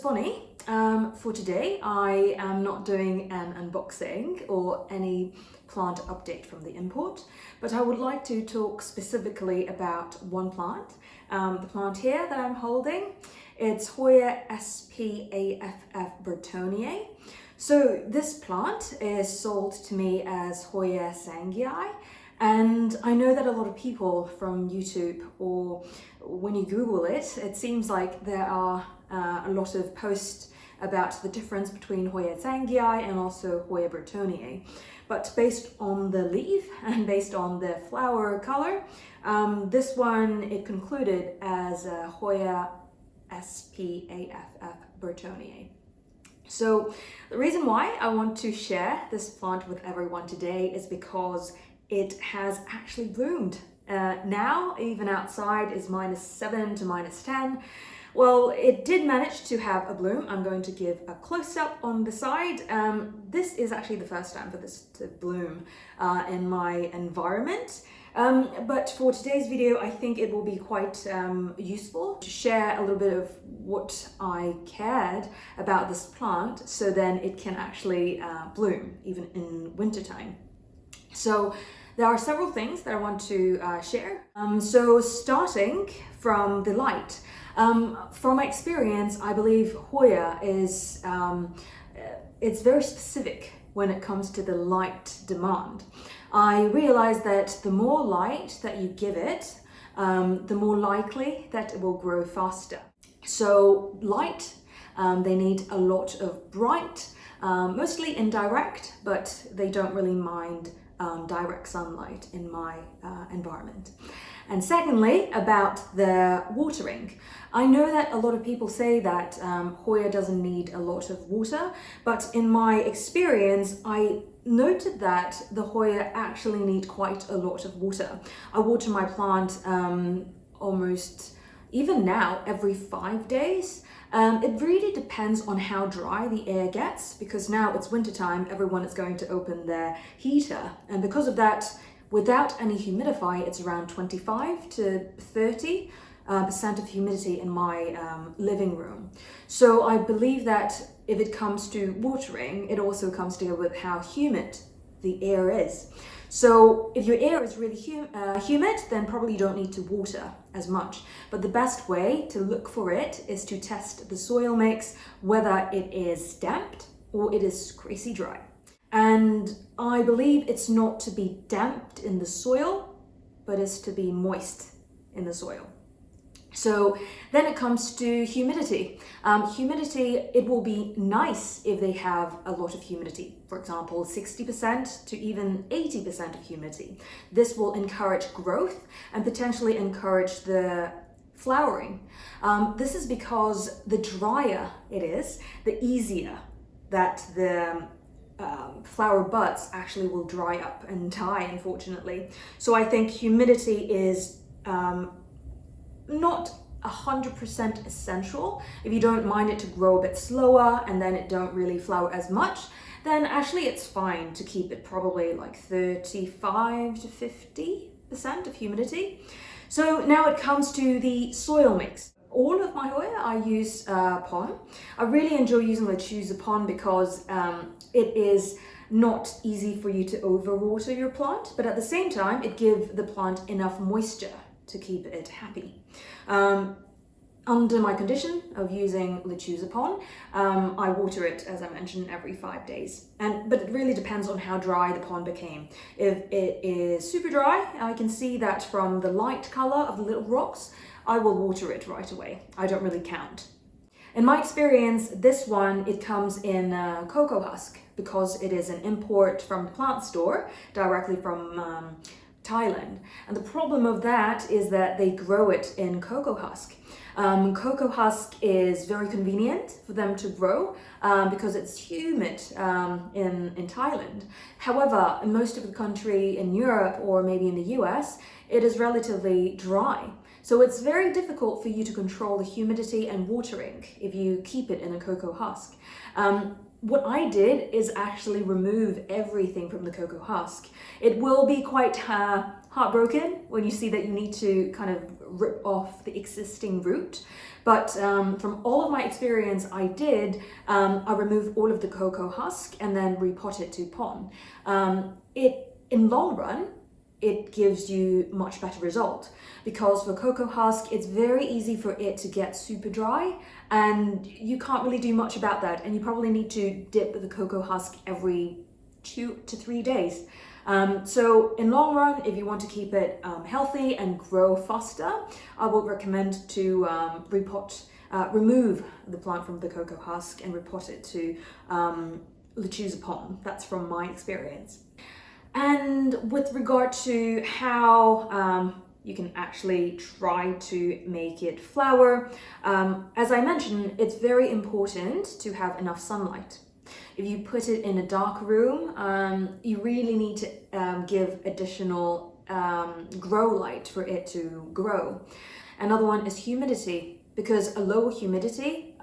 funny. For today, I am not doing an unboxing or any plant update from the import, but I would like to talk specifically about one plant. The plant here that I'm holding, it's Hoya Sp aff Burtoniae. So this plant is sold to me as Hoya Sp, and I know that a lot of people from YouTube or when you Google it, it seems like there are a lot of posts about the difference between Hoya Sp and also Hoya Burtoniae. But based on the leaf and based on the flower color, this one it concluded as Hoya Sp aff Burtoniae. So the reason why I want to share this plant with everyone today is because it has actually bloomed. Now, even outside is -7 to -10. Well, it did manage to have a bloom. I'm going to give a close-up on the side. This is actually the first time for this to bloom in my environment. But for today's video, I think it will be quite useful to share a little bit of what I cared about this plant, so then it can actually bloom even in wintertime. So there are several things that I want to share. So starting from the light. From my experience, I believe Hoya is it's very specific when it comes to the light demand. I realized that the more light that you give it, the more likely that it will grow faster. So light, they need a lot of bright, mostly indirect, but they don't really mind direct sunlight in my environment. And secondly, about the watering. I know that a lot of people say that Hoya doesn't need a lot of water, but in my experience, I noted that the Hoya actually need quite a lot of water. I water my plant almost, even now, every 5 days. It really depends on how dry the air gets, because now it's wintertime, everyone is going to open their heater. And because of that, without any humidifier, it's around 25 to 30% of humidity in my living room. So I believe that if it comes to watering, it also comes together with how humid the air is. So if your air is really humid, then probably you don't need to water as much. But the best way to look for it is to test the soil mix, whether it is damped or it is crazy dry. And I believe it's not to be damped in the soil, but it's to be moist in the soil. So then it comes to humidity. Humidity, it will be nice if they have a lot of humidity. For example, 60% to even 80% of humidity. This will encourage growth and potentially encourage the flowering. This is because the drier it is, the easier that the flower buds actually will dry up and die, unfortunately. So I think humidity is not 100% essential. If you don't mind it to grow a bit slower and then it don't really flower as much, then actually it's fine to keep it probably like 35 to 50% of humidity. So now it comes to the soil mix. All of my Hoya, I use pon. I really enjoy using the pon because it is not easy for you to overwater your plant, but at the same time, it gives the plant enough moisture to keep it happy. Under my condition of using pon, I water it, as I mentioned, every 5 days. But it really depends on how dry the pond became. If it is super dry, I can see that from the light color of the little rocks, I will water it right away. I don't really count. In my experience, this one, it comes in cocoa husk because it is an import from the plant store directly from Thailand. And the problem of that is that they grow it in cocoa husk. Cocoa husk is very convenient for them to grow because it's humid in Thailand. However, in most of the country in Europe or maybe in the US, it is relatively dry. So it's very difficult for you to control the humidity and watering if you keep it in a cocoa husk. what I did is actually remove everything from the cocoa husk. It will be quite heartbroken when you see that you need to kind of rip off the existing root. But from all of my experience, I removed all of the cocoa husk and then repot it to pon. In long run, it gives you much better result, because for cocoa husk, it's very easy for it to get super dry and you can't really do much about that. And you probably need to dip the cocoa husk every 2 to 3 days. So in long run, if you want to keep it healthy and grow faster, I would recommend to remove the plant from the cocoa husk and repot it to Lechuza pon. That's from my experience. And with regard to how you can actually try to make it flower, as I mentioned, it's very important to have enough sunlight. If you put it in a dark room, you really need to give additional grow light for it to grow. Another one is humidity, because a low humidity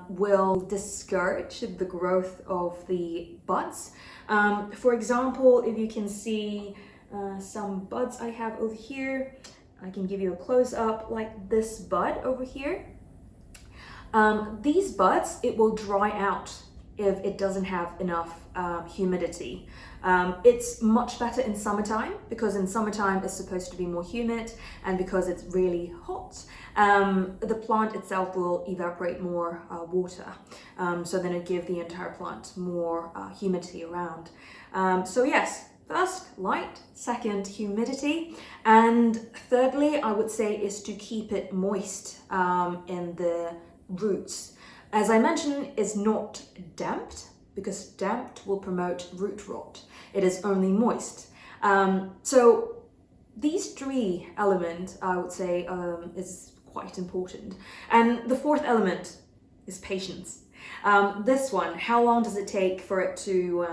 will discourage the growth of the buds. For example, if you can see some buds I have over here, I can give you a close-up like this bud over here. These buds, it will dry out if it doesn't have enough humidity. It's much better in summertime, because in summertime it's supposed to be more humid, and because it's really hot, the plant itself will evaporate more water. So then it gives the entire plant more humidity around. So yes, first, light, second, humidity, and thirdly, I would say, is to keep it moist in the roots. As I mentioned, it's not damped, because damped will promote root rot. It is only moist. So these 3 elements, I would say, is quite important. And the 4th element is patience. This one, how long does it take for it to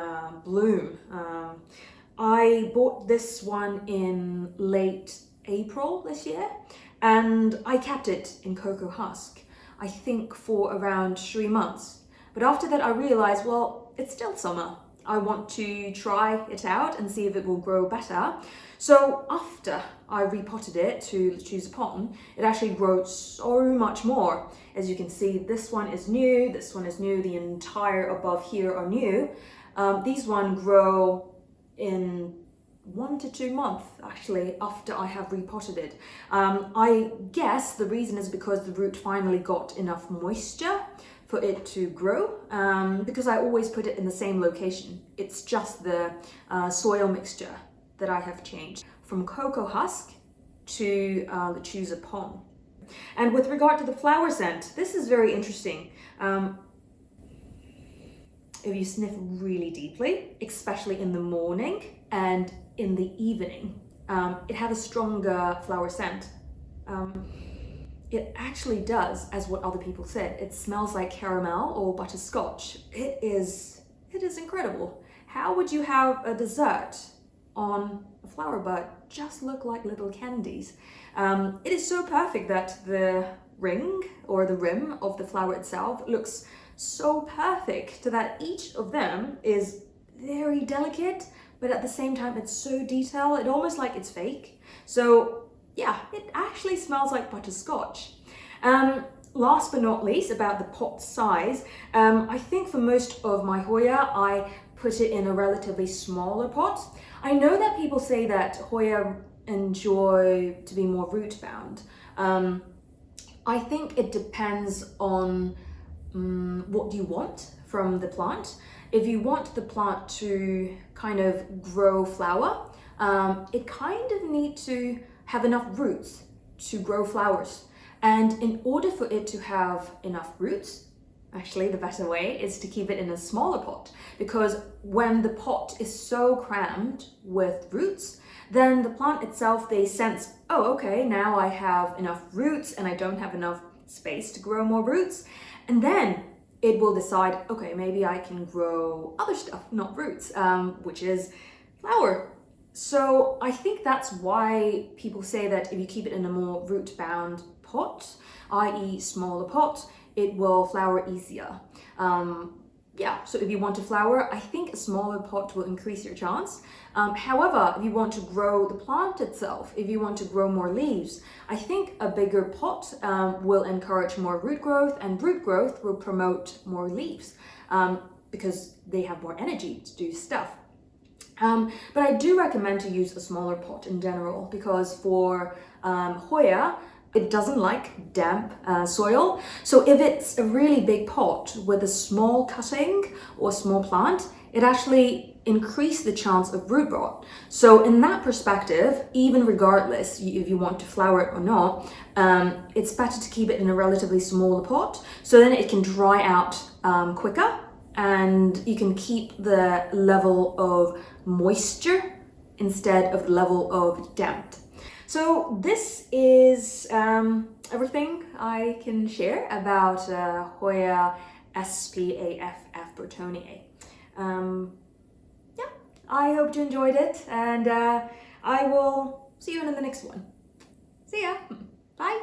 bloom? I bought this one in late April this year, and I kept it in cocoa husk, I think for around 3 months. But after that I realized, well, it's still summer. I want to try it out and see if it will grow better. So after I repotted it to Lechuza pon, it actually grew so much more. As you can see, this one is new, the entire above here are new. These one grow in 1 to 2 months actually after I have repotted it. I guess the reason is because the root finally got enough moisture for it to grow, because I always put it in the same location. It's just the soil mixture that I have changed from cocoa husk to Lechuza pon. And with regard to the flower scent, this is very interesting. If you sniff really deeply, especially in the morning and in the evening, it has a stronger flower scent. It actually does, as what other people said. It smells like caramel or butterscotch. It is incredible. How would you have a dessert on a flower bud just look like little candies? It is so perfect that the ring or the rim of the flower itself looks so perfect, so that each of them is very delicate, but at the same time it's so detailed, it almost like it's fake. So yeah, it actually smells like butterscotch. Last but not least, about the pot size, I think for most of my Hoya, I put it in a relatively smaller pot. I know that people say that Hoya enjoy to be more root bound. I think it depends on what you want from the plant. If you want the plant to kind of grow flower, it kind of needs to have enough roots to grow flowers. And in order for it to have enough roots, actually the better way is to keep it in a smaller pot, because when the pot is so crammed with roots, then the plant itself, they sense, oh, okay, now I have enough roots and I don't have enough space to grow more roots. And then it will decide, okay, maybe I can grow other stuff, not roots, which is flower. So I think that's why people say that if you keep it in a more root-bound pot, i.e. smaller pot, it will flower easier. yeah, so if you want to flower, I think a smaller pot will increase your chance. However, if you want to grow the plant itself, if you want to grow more leaves, I think a bigger pot will encourage more root growth, and root growth will promote more leaves because they have more energy to do stuff. But I do recommend to use a smaller pot in general, because for Hoya, it doesn't like damp soil. So if it's a really big pot with a small cutting or small plant, it actually increases the chance of root rot. So in that perspective, even regardless if you want to flower it or not, it's better to keep it in a relatively smaller pot, so then it can dry out quicker, and you can keep the level of moisture instead of the level of damp. So this is everything I can share about Hoya Sp aff Burtoniae. Yeah, I hope you enjoyed it, and I will see you in the next one. See ya. Bye.